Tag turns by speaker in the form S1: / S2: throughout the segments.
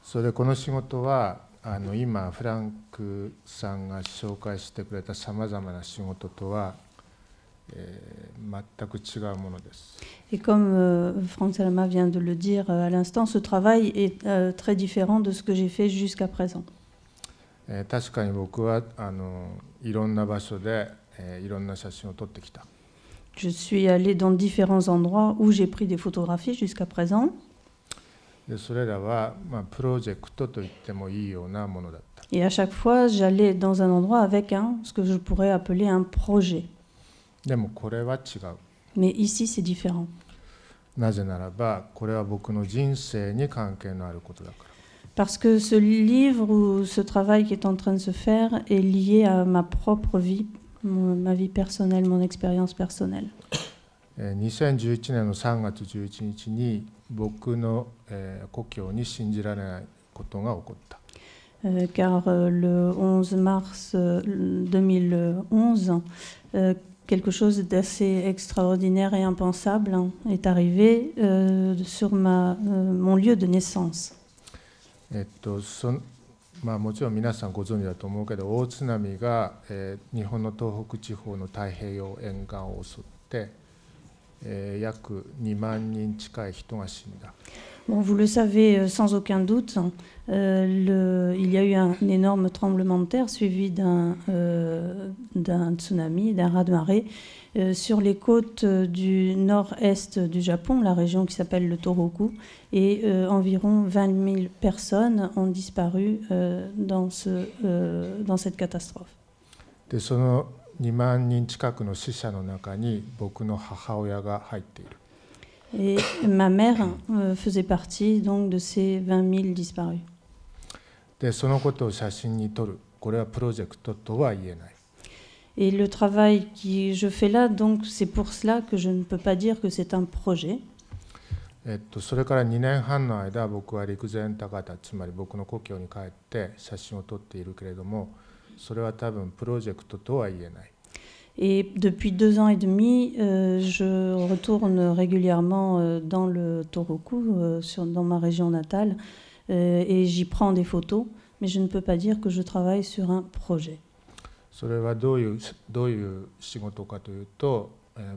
S1: それでこの仕事は今フランクさんが紹介してくれたさまざまな仕事とは、全く違うものです。
S2: Et comme Franck Salama vient de le dire à l'instant, ce travail est très différent de ce que j'ai fait jusqu'à présent.
S1: 確かに僕はいろんな場所で、いろんな写真を撮ってきた。
S2: Je suis allée dans différents endroits où j'ai pris des photographies jusqu'à présent.
S1: でそれらは、プロジェクトと言ってもいいようなものだった。
S2: Et à chaque fois, j'allais dans un endroit avec ce que je pourrais appeler un projet.
S1: でもこれは違う。
S2: Mais ici, c'est différent.
S1: なぜならば、これは僕の人生に関係のあることだから。
S2: Parce que ce livre ou ce travail qui est en train de se faire est lié à ma propre vie, ma vie personnelle, mon expérience personnelle.
S1: 2011年の3月11日に僕の故郷に信じられないことが起こった。
S2: Car le 11 mars 2011, quelque chose d'assez extraordinaire et impensable est arrivé sur mon lieu de naissance.
S1: もちろん皆さんご存知だと思うけど、大津波が、日本の東北地方の太平洋沿岸を襲って、約2万人近い人が死んだ。
S2: Bon, vous le savez sans aucun doute, il y a eu un énorme tremblement de terre suivi d'un tsunami, d'un raz-de-marée sur les côtes du nord-est du Japon, la région qui s'appelle le Tohoku, et environ 20 000 personnes ont disparu dans cette catastrophe.
S1: でその2万人近くの死者の中に僕の母親が入っている。
S2: Et ma mère faisait partie donc de ces 20 000 disparus.
S1: でそのことを写真に撮る、これはプロジェクトとは言えない。
S2: Et le travail que je fais là, donc c'est pour cela que je ne peux pas dire que c'est un projet.
S1: それから2年半の間、僕は陸前高田、つまり僕の故郷に帰って写真を撮っているけれども、それは多分プロジェクトとは言えない。
S2: Et depuis 2 ans et demi, je retourne régulièrement dans le Tohoku, dans ma région natale, et j'y prends des photos, mais je ne peux pas dire que je travaille sur un projet.
S1: それはどういう仕事かというと、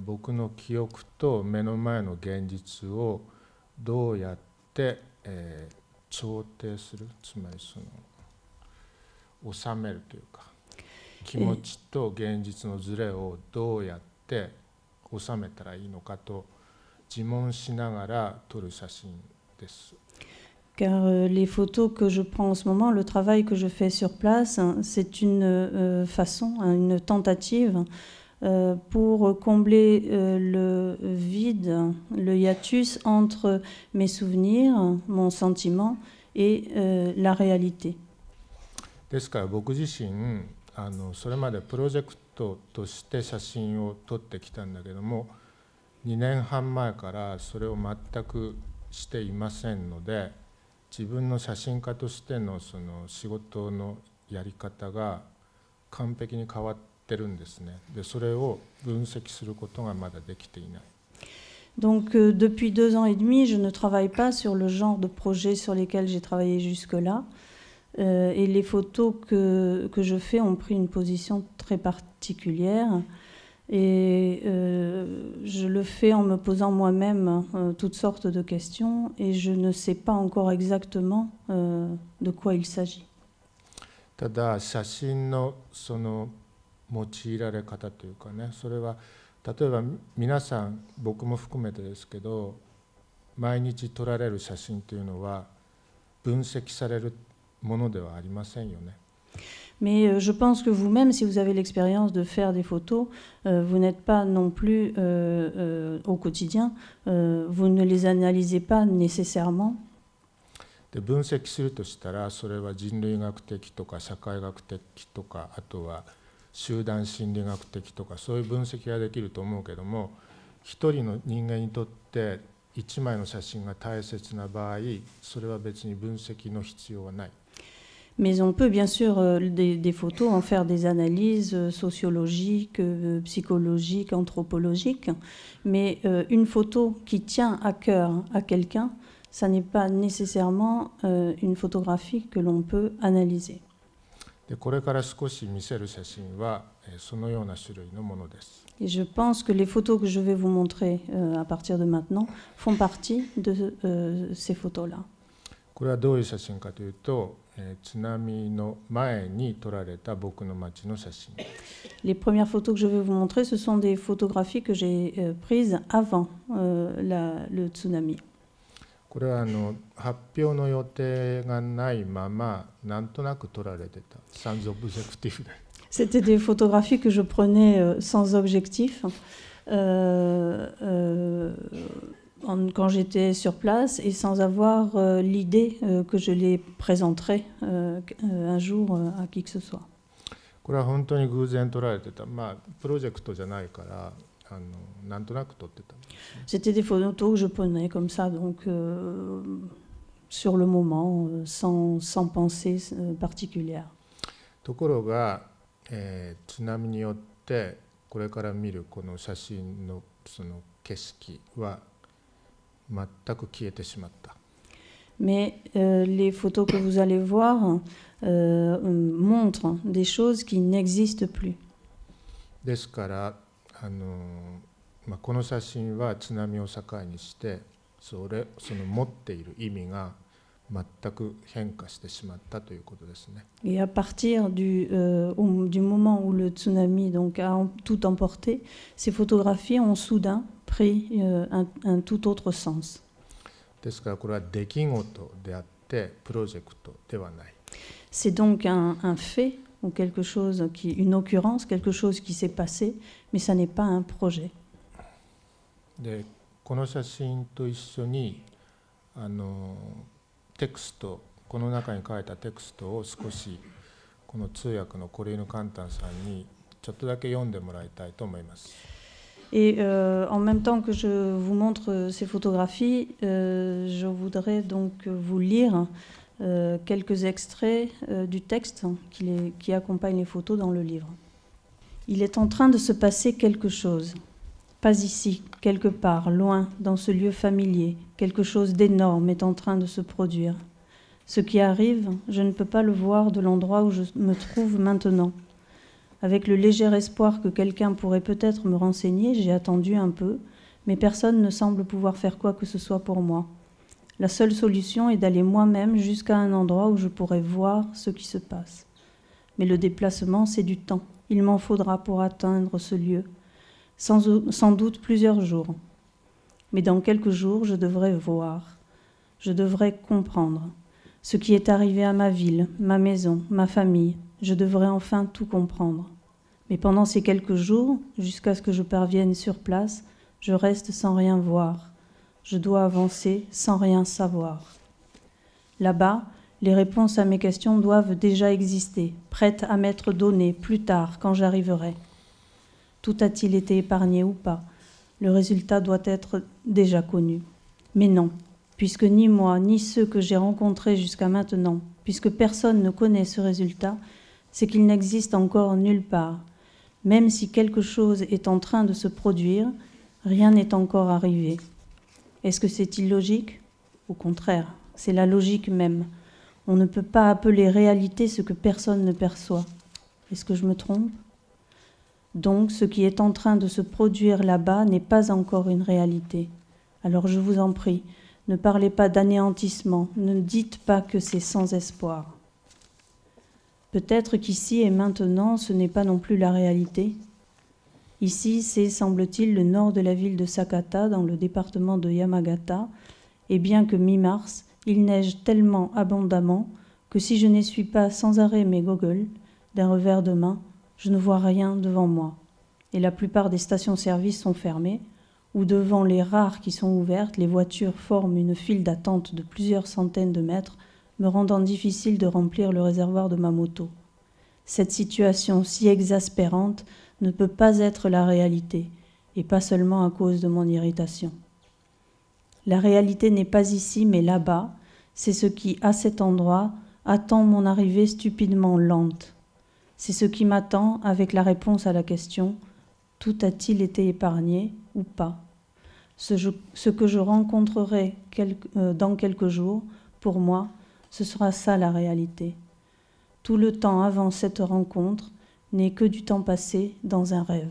S1: 僕の記憶と目の前の現実をどうやって、調停する、つまり収めるというか。気持ちと現実のズレをどうやって収めたらいいのかと自問しながら撮る写真です。
S2: Car les photos que je prends en ce moment, le travail que je fais sur place, c'est une façon, une tentative pour combler le vide, le hiatus entre mes souvenirs, mon sentiment et la réalité.
S1: ですから僕自身それまでプロジェクトとして写真を撮ってきたんだけども、2年半前からそれを全くしていませんので、自分の写真家としてのその仕事のやり方が完璧に変わってるんですね。で、それを分析することがまだできていない。
S2: Donc depuis 2 ans et demi, je ne travaille pas sur le genre de projet sur lesquels j'ai travaillé jusque-là. Et les photos que je fais ont pris une position très particulière. Et je le fais en me posant moi-même toutes sortes de questions et je ne sais pas encore exactement de quoi il s'agit.
S1: ただ写真のその用いられ方というかね、それは例えば皆さん、僕も含めてですけど、毎日撮られる写真というのは分析されるものではありませんよね。
S2: Mais je pense que vous-même, si vous avez l'expérience de faire des photos, vous n'êtes pas non plus au quotidien, vous ne les analysez pas nécessairement.
S1: で分析するとしたら、それは人類学的とか社会学的とか、あとは集団心理学的とか、そういう分析ができると思うけども、一人の人間にとって一枚の写真が大切な場合、それは別に分析の必要はない。
S2: Mais on peut bien sûr des photos en faire des analyses sociologiques, psychologiques, anthropologiques, mais une photo qui tient à cœur à quelqu'un ça n'est pas nécessairement une photographie que l'on peut analyser.
S1: でこれから少し見せる写真はそのような種類のものです。
S2: Et je pense que les photos que je vais vous montrer à partir de maintenant font partie de ces photos-là.
S1: これはどういう写真かというと、津波の前に撮られた僕の町の写真。
S2: Les premières photos que je vais vous montrer, ce sont des photographies que j'ai prises avant le tsunami.
S1: これは発表の予定がないままなんとなく撮られてたサンズオブジェクティブで。
S2: C'était des photographies que je prenais sans objectif quand j'étais sur place et sans avoir l'idée que je les présenterais un jour à qui que ce soit.
S1: これは本当に偶然撮られてた、プロジェクトじゃないからなんとなく撮ってた。
S2: C'était des photos que je prenais comme ça, donc sur le moment, sans pensée particulière.
S1: ところが、津波によってこれから見るこの写真のその景色は全く消えてしまった。
S2: Mais les photos que vous allez voir montrent des choses qui n'existent plus.
S1: ですからこの写真は津波を境にしてその持っている意味が全く変化してしまったということですね。
S2: Et à partir du moment où le tsunami donc, a tout emporté, ces photographies ont soudain pris un tout autre sens.
S1: ですからこれは出来事であってプロジェクトではない。
S2: C'est donc un fait ou quelque chose une occurrence, quelque chose qui s'est passé, mais ça n'est pas un projet.
S1: でこの写真と一緒にテクスト、この中に書いたテクストを少しこの通訳のコリーヌ・カンタンさんにちょっとだけ読んでもらいたいと思います。
S2: Et en même temps que je vous montre ces photographies, je voudrais donc vous lire quelques extraits du texte qui accompagne les photos dans le livre. Il est en train de se passer quelque chose. Pas ici, quelque part, loin, dans ce lieu familier, quelque chose d'énorme est en train de se produire. Ce qui arrive, je ne peux pas le voir de l'endroit où je me trouve maintenant. Avec le léger espoir que quelqu'un pourrait peut-être me renseigner, j'ai attendu un peu, mais personne ne semble pouvoir faire quoi que ce soit pour moi. La seule solution est d'aller moi-même jusqu'à un endroit où je pourrais voir ce qui se passe. Mais le déplacement, c'est du temps. Il m'en faudra pour atteindre ce lieu. Sans doute plusieurs jours. Mais dans quelques jours, je devrais voir. Je devrais comprendre. Ce qui est arrivé à ma ville, ma maison, ma famille, je devrais enfin tout comprendre. Mais pendant ces quelques jours, jusqu'à ce que je parvienne sur place, je reste sans rien voir. Je dois avancer sans rien savoir. Là-bas, les réponses à mes questions doivent déjà exister, prêtes à m'être données plus tard quand j'arriverai. Tout a-t-il été épargné ou pas? Le résultat doit être déjà connu. Mais non, puisque ni moi, ni ceux que j'ai rencontrés jusqu'à maintenant, puisque personne ne connaît ce résultat, c'est qu'il n'existe encore nulle part. Même si quelque chose est en train de se produire, rien n'est encore arrivé. Est-ce que c'est illogique? Au contraire, c'est la logique même. On ne peut pas appeler réalité ce que personne ne perçoit. Est-ce que je me trompe? Donc, ce qui est en train de se produire là-bas n'est pas encore une réalité. Alors je vous en prie, ne parlez pas d'anéantissement, ne dites pas que c'est sans espoir. Peut-être qu'ici et maintenant, ce n'est pas non plus la réalité. Ici, c'est, semble-t-il, le nord de la ville de Sakata, dans le département de Yamagata, et bien que mi-mars, il neige tellement abondamment que si je n'essuie pas sans arrêt mes goggles d'un revers de main, je ne vois rien devant moi. Et la plupart des stations-service sont fermées, ou devant les rares qui sont ouvertes, les voitures forment une file d'attente de plusieurs centaines de mètres, me rendant difficile de remplir le réservoir de ma moto. Cette situation si exaspérante ne peut pas être la réalité, et pas seulement à cause de mon irritation. La réalité n'est pas ici, mais là-bas, c'est ce qui, à cet endroit, attend mon arrivée stupidement lente. C'est ce qui m'attend avec la réponse à la question « Tout a-t-il été épargné ou pas ?» Ce que je rencontrerai dans quelques jours, pour moi, ce sera ça la réalité. Tout le temps avant cette rencontre n'est que du temps passé dans un rêve.